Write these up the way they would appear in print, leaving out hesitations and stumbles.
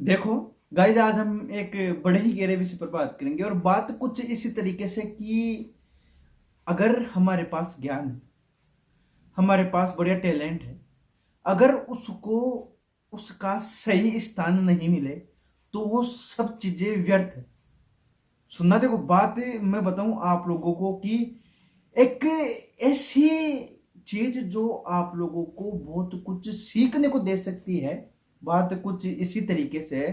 देखो गाइज, आज हम एक बड़े ही गहरे विषय पर बात करेंगे और बात कुछ इसी तरीके से कि अगर हमारे पास ज्ञान है, हमारे पास बढ़िया टैलेंट है, अगर उसको उसका सही स्थान नहीं मिले तो वो सब चीजें व्यर्थ है। सुनना, देखो बात मैं बताऊं आप लोगों को कि एक ऐसी चीज जो आप लोगों को बहुत कुछ सीखने को दे सकती है। बात कुछ इसी तरीके से है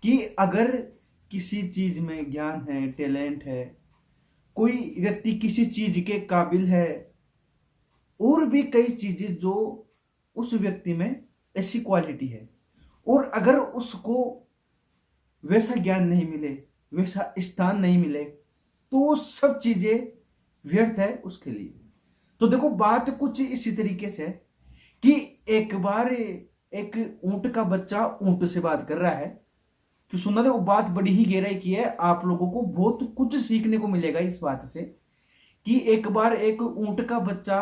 कि अगर किसी चीज में ज्ञान है, टैलेंट है, कोई व्यक्ति किसी चीज के काबिल है, और भी कई चीजें जो उस व्यक्ति में ऐसी क्वालिटी है, और अगर उसको वैसा ज्ञान नहीं मिले, वैसा स्थान नहीं मिले, तो वो सब चीजें व्यर्थ है उसके लिए। तो देखो बात कुछ इसी तरीके से है कि एक बार एक ऊंट का बच्चा ऊंट से बात कर रहा है कि सुनना, देखो बात बड़ी ही गहराई की है, आप लोगों को बहुत कुछ सीखने को मिलेगा इस बात से कि एक बार एक ऊंट का बच्चा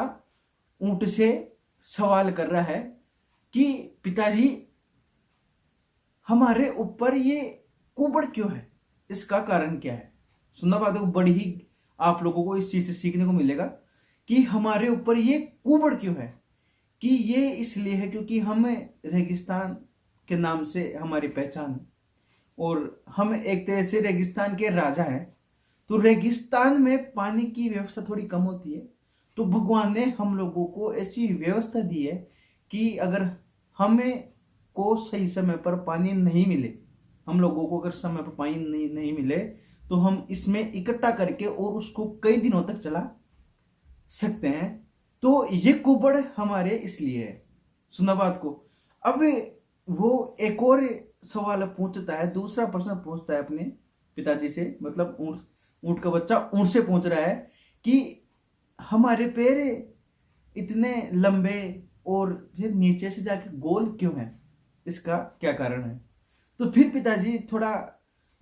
ऊंट से सवाल कर रहा है कि पिताजी, हमारे ऊपर ये कुबड़ क्यों है, इसका कारण क्या है। सुनना, बात को बड़ी ही आप लोगों को इस चीज से सीखने को मिलेगा कि हमारे ऊपर ये कुबड़ क्यों है। कि ये इसलिए है क्योंकि हम रेगिस्तान के नाम से हमारी पहचान है, और हम एक तरह से रेगिस्तान के राजा हैं। तो रेगिस्तान में पानी की व्यवस्था थोड़ी कम होती है, तो भगवान ने हम लोगों को ऐसी व्यवस्था दी है कि अगर हमें को सही समय पर पानी नहीं मिले, हम लोगों को अगर समय पर पानी नहीं मिले, तो हम इसमें इकट्ठा करके और उसको कई दिनों तक चला सकते हैं। तो ये कुबड़ हमारे इसलिए है। सुना बात को। अब वो एक और सवाल पूछता है, दूसरा प्रश्न पूछता है अपने पिताजी से, मतलब ऊंट ऊंट का बच्चा ऊंट से पूछ रहा है कि हमारे पैर इतने लंबे और फिर नीचे से जाके गोल क्यों है, इसका क्या कारण है। तो फिर पिताजी थोड़ा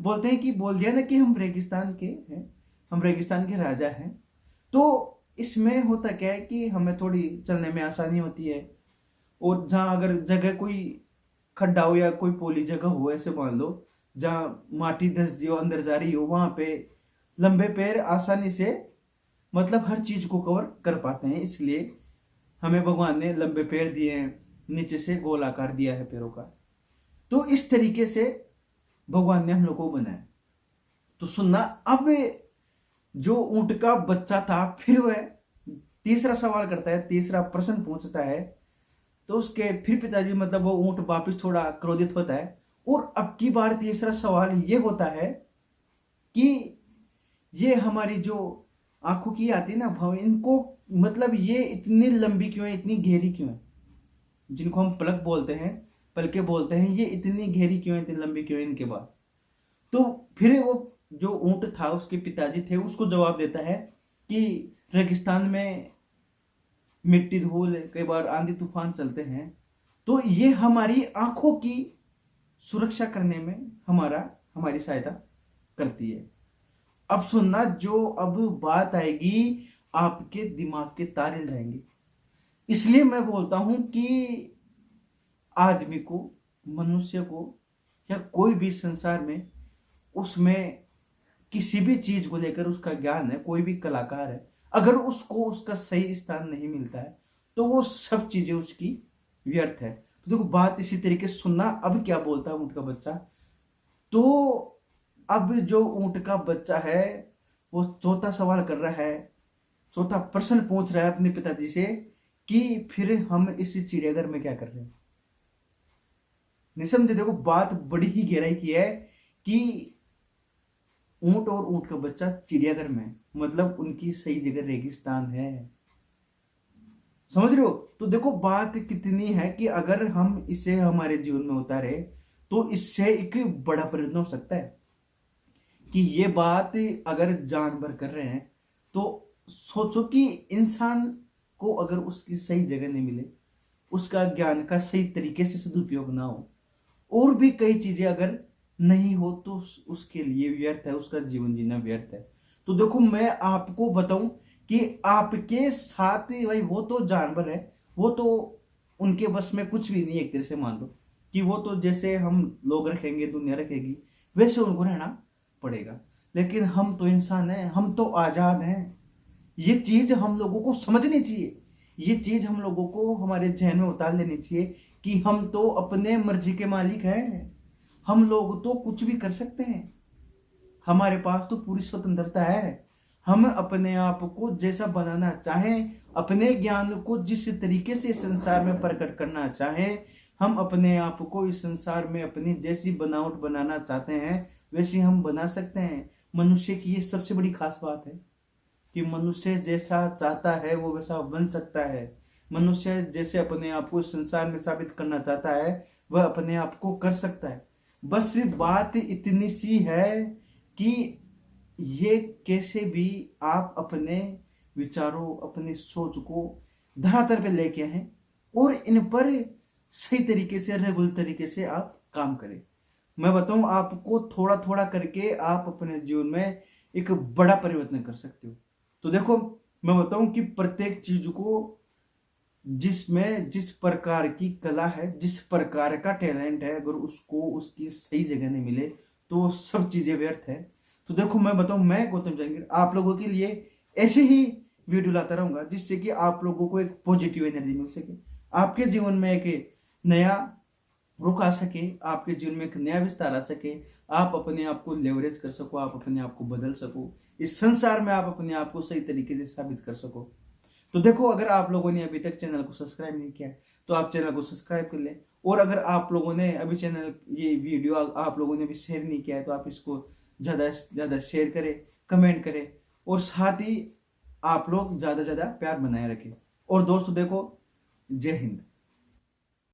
बोलते हैं कि बोल दिया ना कि हम रेगिस्तान के हैं, हम रेगिस्तान के राजा हैं। तो इसमें होता क्या है कि हमें थोड़ी चलने में आसानी होती है, और जहाँ अगर जगह कोई खड्डा हो या कोई पोली जगह हो, ऐसे मान लो जहाँ माटी धंस हो, अंदर जा रही हो, वहां पे लंबे पैर आसानी से मतलब हर चीज को कवर कर पाते हैं। इसलिए हमें भगवान ने लंबे पैर दिए हैं, नीचे से गोल आकार दिया है पैरों का। तो इस तरीके से भगवान ने हम लोग को बनाया। तो सुनना, अब जो ऊंट का बच्चा था फिर वह तीसरा सवाल करता है, तीसरा प्रश्न पूछता है। तो उसके फिर पिताजी, मतलब वो ऊंट वापिस थोड़ा क्रोधित होता है, और अब की बार तीसरा सवाल ये होता है कि ये हमारी जो आंखों की आती है ना भाव, इनको मतलब ये इतनी लंबी क्यों है, इतनी गहरी क्यों है, जिनको हम पलक बोलते हैं, पलके बोलते हैं, ये इतनी गहरी क्यों है, इतनी लंबी क्यों है इनके बाद। तो फिर वो जो ऊंट था, उसके पिताजी थे, उसको जवाब देता है कि रेगिस्तान में मिट्टी धूल, कई बार आंधी तूफान चलते हैं, तो ये हमारी आंखों की सुरक्षा करने में हमारी सहायता करती है। अब सुनना, जो अब बात आएगी, आपके दिमाग के तार हिल जाएंगे। इसलिए मैं बोलता हूं कि आदमी को, मनुष्य को, या कोई भी संसार में, उसमें किसी भी चीज को लेकर उसका ज्ञान है, कोई भी कलाकार है, अगर उसको उसका सही स्थान नहीं मिलता है तो वो सब चीजें उसकी व्यर्थ है। तो देखो बात इसी तरीके से सुनना, अब क्या बोलता है ऊंट का बच्चा। तो अब जो ऊंट का बच्चा है वो चौथा सवाल कर रहा है, चौथा प्रश्न पूछ रहा है अपने पिताजी से कि फिर हम इस चिड़ियाघर में क्या कर रहे हैं। नहीं समझे, देखो बात बड़ी ही गहराई की है कि ऊंट और ऊंट का बच्चा चिड़ियाघर में, मतलब उनकी सही जगह रेगिस्तान है। समझ रहे हो। तो देखो बात कितनी है कि अगर हम इसे हमारे जीवन में उतारे तो इससे एक बड़ा परिवर्तन हो सकता है। कि ये बात अगर जानवर कर रहे हैं, तो सोचो कि इंसान को अगर उसकी सही जगह नहीं मिले, उसका ज्ञान का सही तरीके से सदुपयोग ना हो, और भी कई चीजें अगर नहीं हो, तो उसके लिए व्यर्थ है, उसका जीवन जीना व्यर्थ है। तो देखो मैं आपको बताऊं कि आपके साथ भाई वो तो जानवर है, वो तो उनके बस में कुछ भी नहीं, एक तरह से मान लो कि वो तो जैसे हम लोग रखेंगे दुनिया रखेगी वैसे उनको रहना पड़ेगा। लेकिन हम तो इंसान हैं, हम तो आजाद हैं। ये चीज हम लोगों को समझनी चाहिए, ये चीज हम लोगों को हमारे जहन में उतार लेनी चाहिए कि हम तो अपने मर्जी के मालिक हैं। हम लोग तो कुछ भी कर सकते हैं, हमारे पास तो पूरी स्वतंत्रता है। हम अपने आप को जैसा बनाना चाहें, अपने ज्ञान को जिस तरीके से इस संसार में प्रकट करना चाहें, हम अपने आप को इस संसार में अपनी जैसी बनावट बनाना चाहते हैं वैसी हम बना सकते हैं। मनुष्य की ये सबसे बड़ी खास बात है कि मनुष्य जैसा चाहता है वो वैसा बन सकता है। मनुष्य जैसे अपने आप को इस संसार में साबित करना चाहता है वह अपने आप को कर सकता है। बस बात इतनी सी है कि ये कैसे भी आप अपने विचारों, अपनी सोच को धरातल पे लेके आए और इन पर सही तरीके से, रेगुलर तरीके से आप काम करें। मैं बताऊं आपको, थोड़ा थोड़ा करके आप अपने जीवन में एक बड़ा परिवर्तन कर सकते हो। तो देखो, मैं बताऊं कि प्रत्येक चीज को जिसमें जिस प्रकार की कला है, जिस प्रकार का टैलेंट है, अगर उसको उसकी सही जगह नहीं मिले तो सब चीजें व्यर्थ है। तो देखो, मैं बताऊं, मैं गौतम जहांगीर आप लोगों के लिए ऐसे ही वीडियो लाता रहूंगा जिससे कि आप लोगों को एक पॉजिटिव एनर्जी मिल सके, आपके जीवन में एक नया रुख आ सके, आपके जीवन में एक नया विस्तार आ सके, आप अपने आप को लेवरेज कर सको, आप अपने आप को बदल सको, इस संसार में आप अपने आप को सही तरीके से साबित कर सको। तो देखो, अगर आप लोगों ने अभी तक चैनल को सब्सक्राइब नहीं किया है तो आप चैनल को सब्सक्राइब कर लें। और अगर आप लोगों ने अभी चैनल, ये वीडियो आप लोगों ने भी शेयर नहीं किया है तो आप इसको ज़्यादा से ज़्यादा शेयर करें, कमेंट करें और साथ ही आप लोग ज़्यादा से ज़्यादा प्यार बनाए रखें। और दोस्तों देखो, जय हिंद।